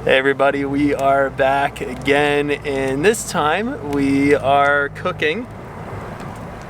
Hey everybody, we are back again, and this time we are cooking,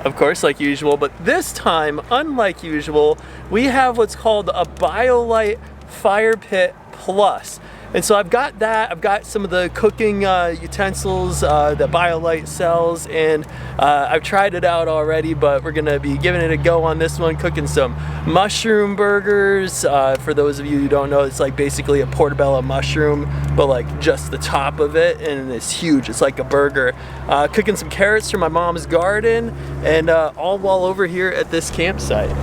of course, like usual, but this time, unlike usual, we have what's called a Biolite Firepit Plus. And so I've got that, I've got some of the cooking utensils that Biolite sells, and I've tried it out already, but we're gonna be giving it a go on this one, cooking some mushroom burgers. For those of you who don't know, it's like basically a portobello mushroom, but like just the top of it, and it's huge, it's like a burger. Cooking some carrots from my mom's garden, and all while over here at this campsite.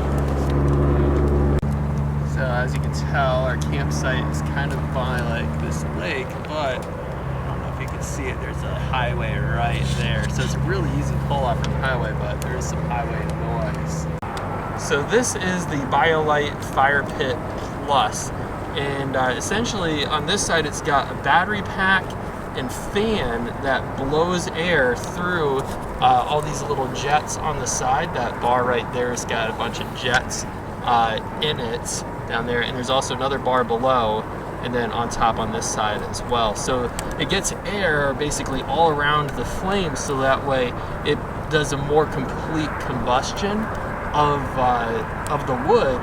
So as you can tell, our campsite is kind of by like this lake, but I don't know if you can see it, there's a highway right there. So it's really easy to pull off from the highway, but there is some highway noise. So this is the Biolite Firepit Plus, and essentially on this side it's got a battery pack and fan that blows air through all these little jets on the side. That bar right there has got a bunch of jets in it down there, and there's also another bar below, and then on top on this side as well. So it gets air basically all around the flame, so that way it does a more complete combustion of the wood,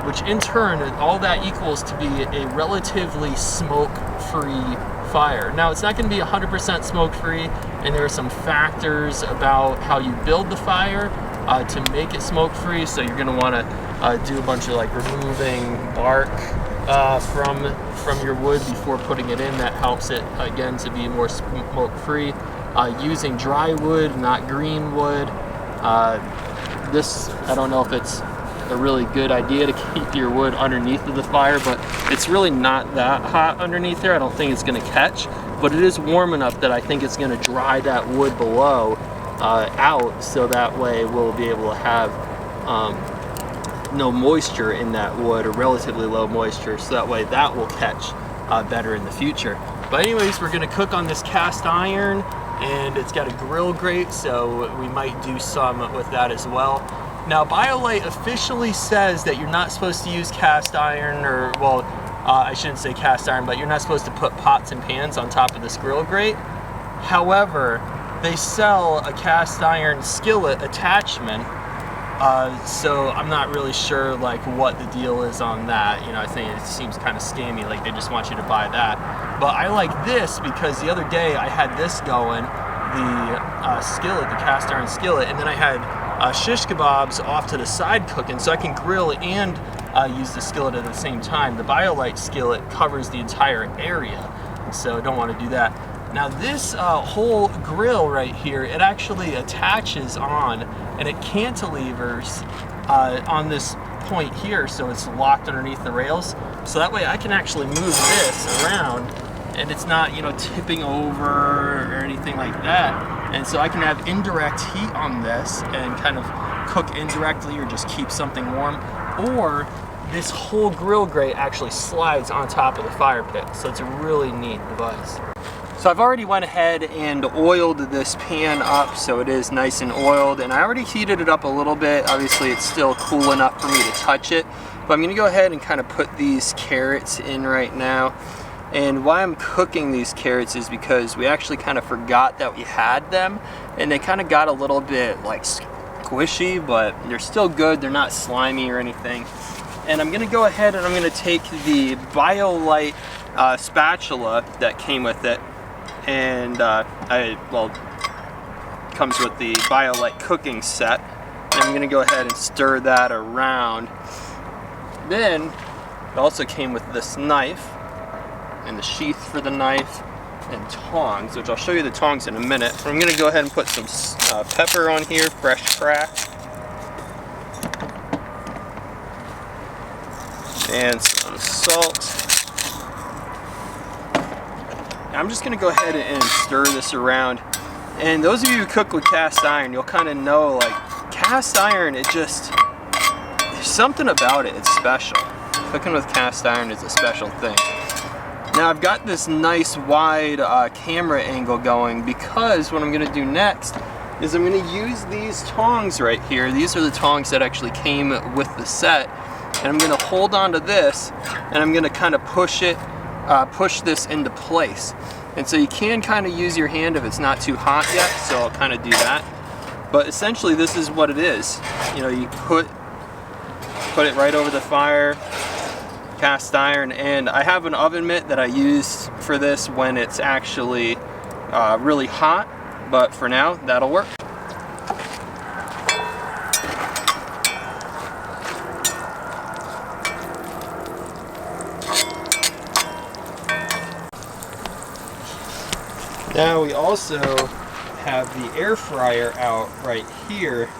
which in turn, all that equals to be a relatively smoke-free fire. Now, it's not going to be 100% smoke-free, and there are some factors about how you build the fire to make it smoke-free. So you're going to want to do a bunch of like removing bark from your wood before putting it in. That helps it again to be more smoke-free. Using dry wood, not green wood. This, I don't know if it's a really good idea to keep your wood underneath of the fire, but it's really not that hot underneath there. I don't think it's going to catch, but it is warm enough that I think it's going to dry that wood below out, so that way we'll be able to have no moisture in that wood, or relatively low moisture, so that way that will catch better in the future. But anyways, we're going to cook on this cast iron, and it's got a grill grate, so we might do some with that as well. Now, Biolite officially says that you're not supposed to use cast iron, or, well, I shouldn't say cast iron, but you're not supposed to put pots and pans on top of this grill grate. However, they sell a cast iron skillet attachment, so I'm not really sure like what the deal is on that. You know, I think it seems kind of scammy, like they just want you to buy that. But I like this because the other day I had this going, the skillet, the cast iron skillet, and then I had shish kebabs off to the side cooking, so I can grill and use the skillet at the same time. The Biolite skillet covers the entire area, so I don't want to do that. Now this whole grill right here, it actually attaches on, and it cantilevers on this point here, so it's locked underneath the rails. So that way I can actually move this around, and it's not, you know, tipping over or anything like that. And so I can have indirect heat on this and kind of cook indirectly, or just keep something warm. Or this whole grill grate actually slides on top of the fire pit, so it's a really neat device. So I've already went ahead and oiled this pan up, so it is nice and oiled, and I already heated it up a little bit. Obviously it's still cool enough for me to touch it, but I'm gonna go ahead and kind of put these carrots in right now. And why I'm cooking these carrots is because we actually kind of forgot that we had them, and they kind of got a little bit like squishy, but they're still good. They're not slimy or anything. And I'm gonna go ahead and I'm gonna take the Biolite spatula that came with it, and comes with the Biolite cooking set. And I'm gonna go ahead and stir that around. Then it also came with this knife, and the sheath for the knife, and tongs, which I'll show you the tongs in a minute. I'm gonna go ahead and put some pepper on here, fresh cracked, and some salt. I'm just gonna go ahead and stir this around. And those of you who cook with cast iron, you'll kind of know, like, cast iron, it just, there's something about it, it's special. Cooking with cast iron is a special thing. Now I've got this nice wide camera angle going, because what I'm gonna do next is I'm gonna use these tongs right here. These are the tongs that actually came with the set. And I'm gonna hold on to this, and I'm gonna kind of push it push this into place. And so you can kind of use your hand if it's not too hot yet, so I'll kind of do that. But essentially this is what it is. You know, you put it right over the fire, cast iron, and I have an oven mitt that I use for this when it's actually really hot, but for now that'll work. Now we also have the air fryer out right here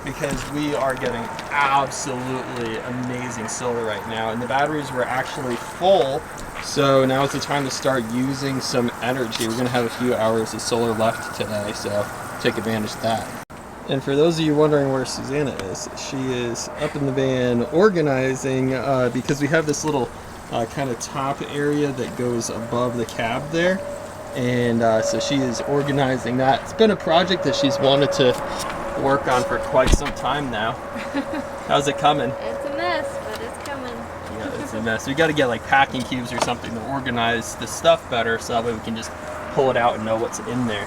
because we are getting absolutely amazing solar right now, and the batteries were actually full, so now is the time to start using some energy. We're going to have a few hours of solar left today, so take advantage of that. And for those of you wondering where Susanna is, she is up in the van organizing because we have this little kind of top area that goes above the cab there. And so she is organizing that. It's been a project that she's wanted to work on for quite some time now. How's it coming? It's a mess, but it's coming. Yeah, it's a mess. We got to get like packing cubes or something to organize the stuff better so that way we can just pull it out and know what's in there.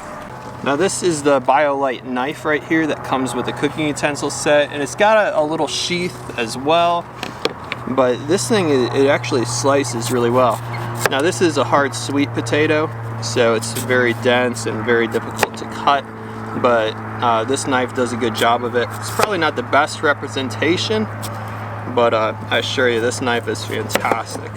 Now this is the Biolite knife right here that comes with the cooking utensil set, and it's got a little sheath as well. But this thing, it actually slices really well. Now this is a hard sweet potato, so it's very dense and very difficult to cut, but this knife does a good job of it. It's probably not the best representation, but I assure you this knife is fantastic.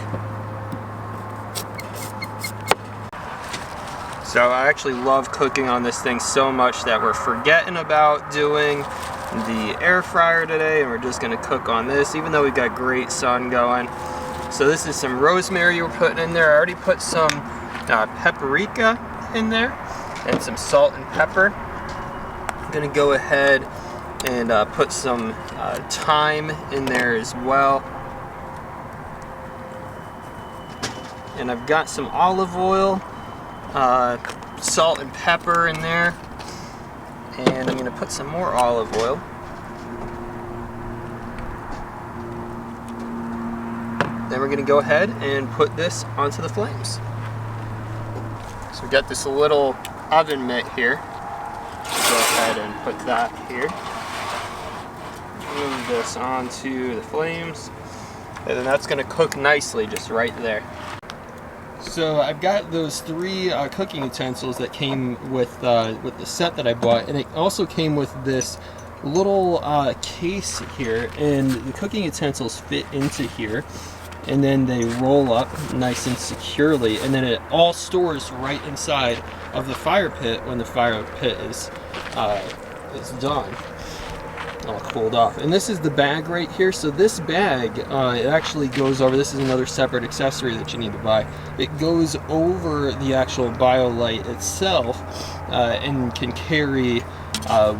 So I actually love cooking on this thing so much that we're forgetting about doing the air fryer today, and we're just going to cook on this even though we've got great sun going. So this is some rosemary we're putting in there. I already put some paprika in there and some salt and pepper. I'm gonna go ahead and put some thyme in there as well. And I've got some olive oil, salt and pepper in there. And I'm gonna put some more olive oil. Then we're gonna go ahead and put this onto the flames. So we got this little oven mitt here. Go ahead and put that here. Move this onto the flames, and then that's going to cook nicely just right there. So I've got those 3 cooking utensils that came with the set that I bought, and it also came with this little case here, and the cooking utensils fit into here. And then they roll up nice and securely, and then it all stores right inside of the fire pit when the fire pit is done, all cooled off. And this is the bag right here. So this bag, it actually goes over, this is another separate accessory that you need to buy. It goes over the actual Biolite itself and can carry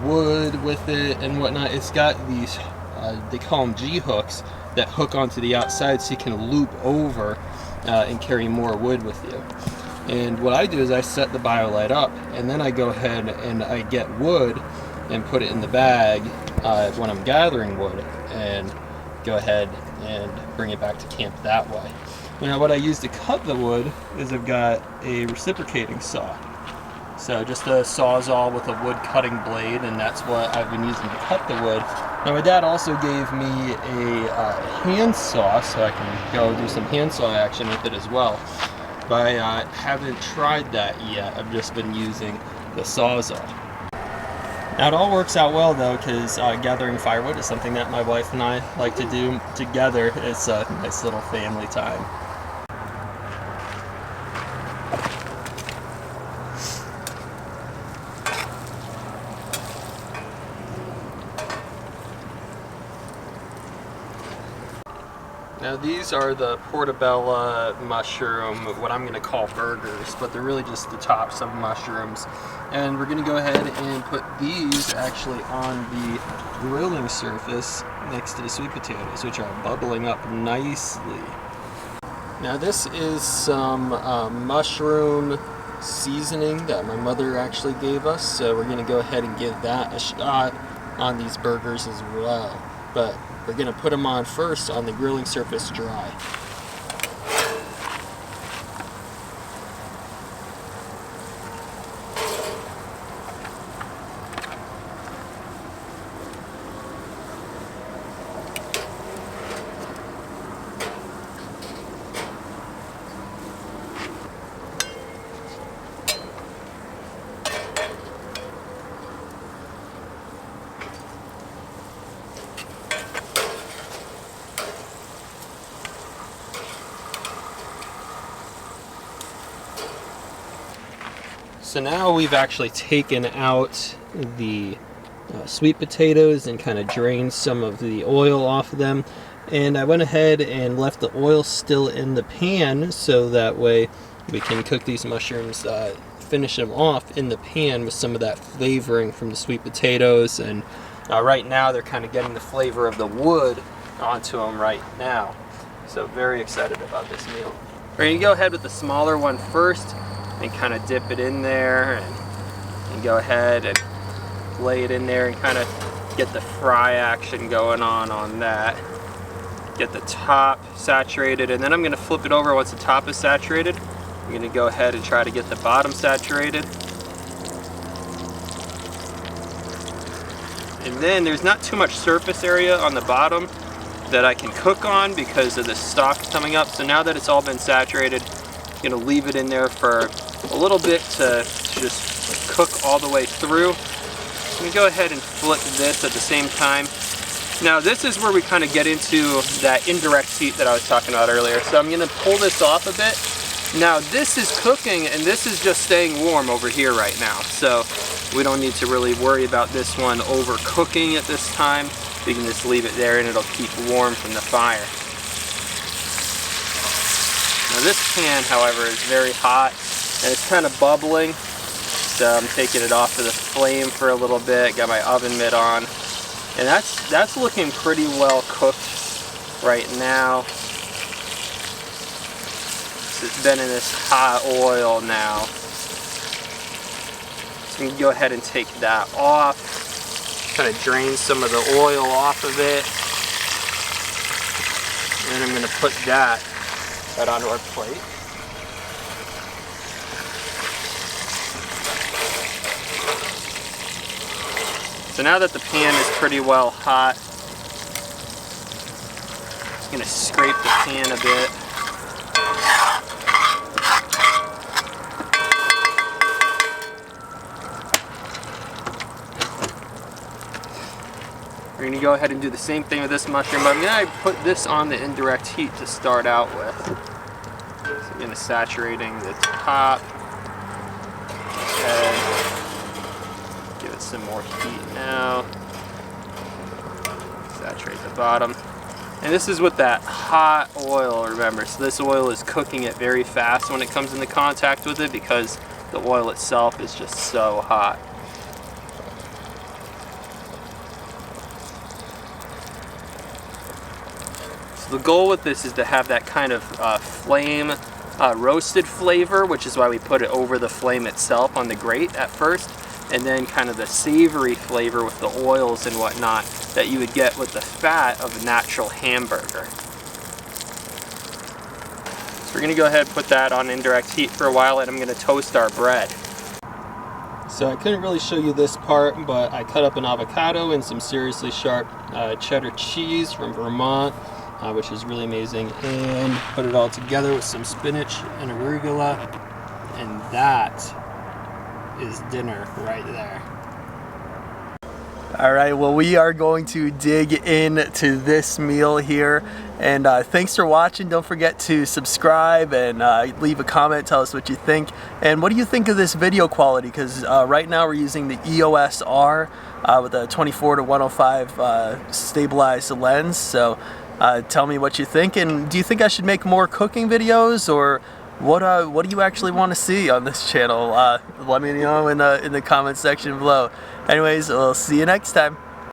wood with it and whatnot. It's got these, they call them G-hooks, that hook onto the outside so you can loop over and carry more wood with you. And what I do is I set the Biolite up, and then I go ahead and I get wood and put it in the bag when I'm gathering wood, and go ahead and bring it back to camp that way. Now what I use to cut the wood is I've got a reciprocating saw. So just a Sawzall with a wood cutting blade, and that's what I've been using to cut the wood. Now my dad also gave me a hand saw, so I can go do some handsaw action with it as well. But I haven't tried that yet. I've just been using the Sawzall. Now it all works out well though, because gathering firewood is something that my wife and I like to do together. It's a nice little family time. Now these are the portobello mushroom, what I'm going to call burgers, but they're really just the tops of mushrooms. And we're going to go ahead and put these actually on the grilling surface next to the sweet potatoes, which are bubbling up nicely. Now this is some mushroom seasoning that my mother actually gave us, so we're going to go ahead and give that a shot on these burgers as well. But we're going to put them on first on the grilling surface dry. So now we've actually taken out the sweet potatoes and kind of drained some of the oil off of them. And I went ahead and left the oil still in the pan so that way we can cook these mushrooms, finish them off in the pan with some of that flavoring from the sweet potatoes. And right now they're kind of getting the flavor of the wood onto them right now. So very excited about this meal. We're going to go ahead with the smaller one first and kind of dip it in there and go ahead and lay it in there and kind of get the fry action going on that. Get the top saturated, and then I'm going to flip it over once the top is saturated. I'm going to go ahead and try to get the bottom saturated. And then there's not too much surface area on the bottom that I can cook on because of the stalks coming up. So now that it's all been saturated, I'm going to leave it in there for a little bit to just cook all the way through. I'm going to go ahead and flip this at the same time. Now this is where we kind of get into that indirect heat that I was talking about earlier. So I'm going to pull this off a bit. Now this is cooking and this is just staying warm over here right now. So we don't need to really worry about this one overcooking at this time. We can just leave it there and it'll keep warm from the fire. Now this pan, however, is very hot and it's kind of bubbling. So I'm taking it off of the flame for a little bit, got my oven mitt on. And that's looking pretty well cooked right now. So it's been in this hot oil now. So we can go ahead and take that off. Kind of drain some of the oil off of it. And then I'm going to put that right onto our plate. So now that the pan is pretty well hot, I'm just going to scrape the pan a bit. We're going to go ahead and do the same thing with this mushroom, but I'm going to put this on the indirect heat to start out with. So I'm going to saturating the top. And give it some more heat now. Saturate the bottom. And this is with that hot oil, remember. So this oil is cooking it very fast when it comes into contact with it because the oil itself is just so hot. So the goal with this is to have that kind of flame roasted flavor, which is why we put it over the flame itself on the grate at first. And then kind of the savory flavor with the oils and whatnot that you would get with the fat of a natural hamburger. So we're going to go ahead and put that on indirect heat for a while, and I'm going to toast our bread. So I couldn't really show you this part, but I cut up an avocado and some seriously sharp cheddar cheese from Vermont, which is really amazing, and put it all together with some spinach and arugula, and that is dinner right there. All right, well, we are going to dig into this meal here, and thanks for watching. Don't forget to subscribe and leave a comment, tell us what you think, and what do you think of this video quality, because right now we're using the EOS R with a 24-105 stabilized lens. So tell me what you think, and do you think I should make more cooking videos, or what do you actually want to see on this channel? Let me know in the comment section below. Anyways, we'll see you next time.